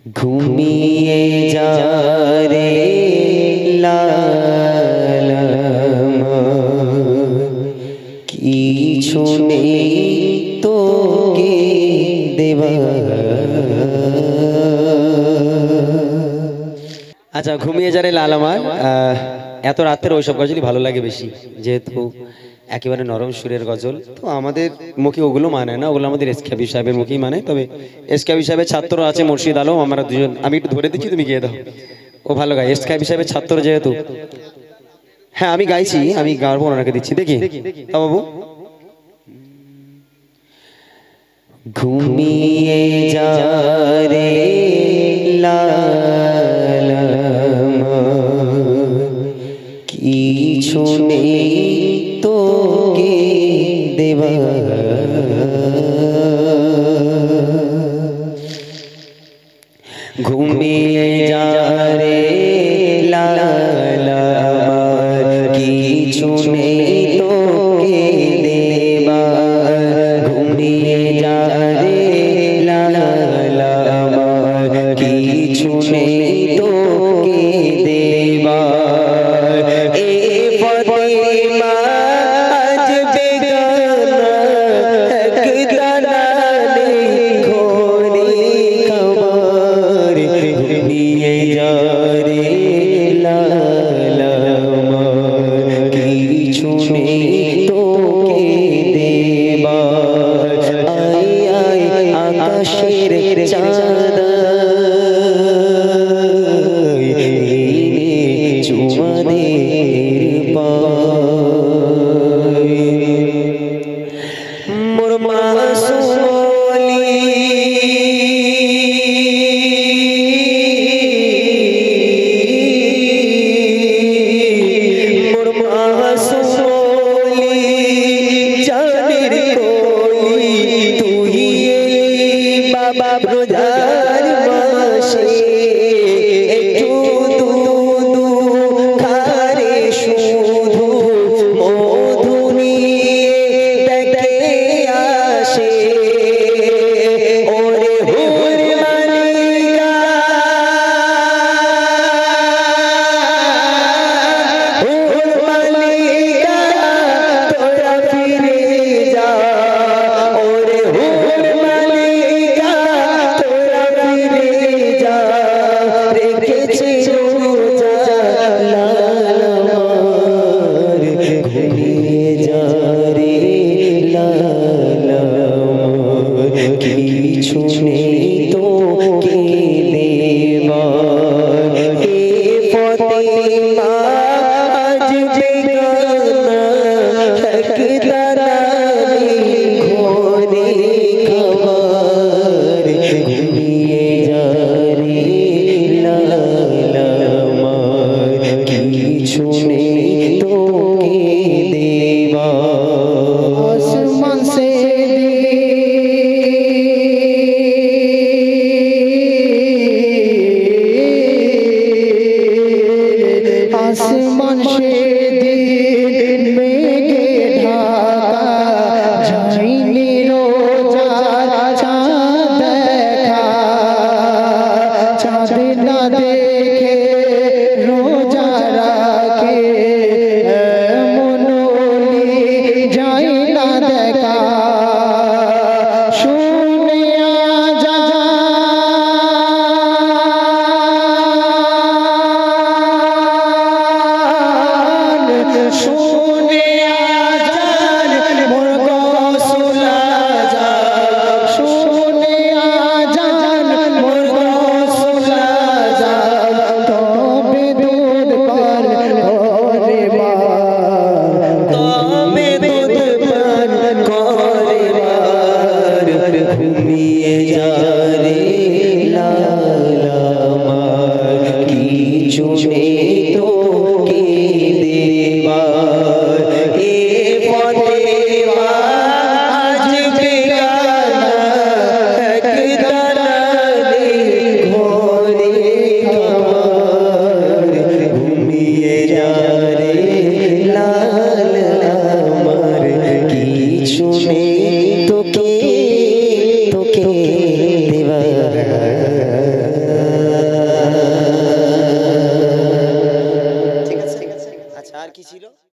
ঘুমিয়ে যা রে লালমা, কিছু নেই তোকে দেবা। আচ্ছা, ঘুমিয়ে যা রে লাল আমার। এত রাতের ওইসব গজলই ভালো লাগে বেশি, যেহেতু একেবারে নরম সুরের গজল। তো আমাদের মুখে ওগুলো মানে না, ওগুলো আমাদের এসকেবি সাহেবের মুখেই মানে। তবে এসকেবি সাহেবের ছাত্র আছে মুর্শিদ আলম, আমরা দুজন, আমি একটু ধরে দিচ্ছি, তুমি গিয়ে দাও। ও ভালো গায়, এসকেবি সাহেবের ছাত্র যেহেতু। হ্যাঁ আমি গাইছি, আমি গাওয়ার পর ওনাকে দিচ্ছি, দেখি বাবু। ঘুমিয়ে যা রে লালমা, কিছু নেই তোকে দেবা। ঘুমিয়ে যা রে লালমা, কিছু নেই তোকে দেবা। ঘুমিয়ে যা রে লালমা, কিছু নেই তোকে দেবা। এ ফাতিমা আজ বেগানা, একদানা নেই ঘোরে খবর। ঘুমিয়ে যা আচ্ছা আর কি ছিল?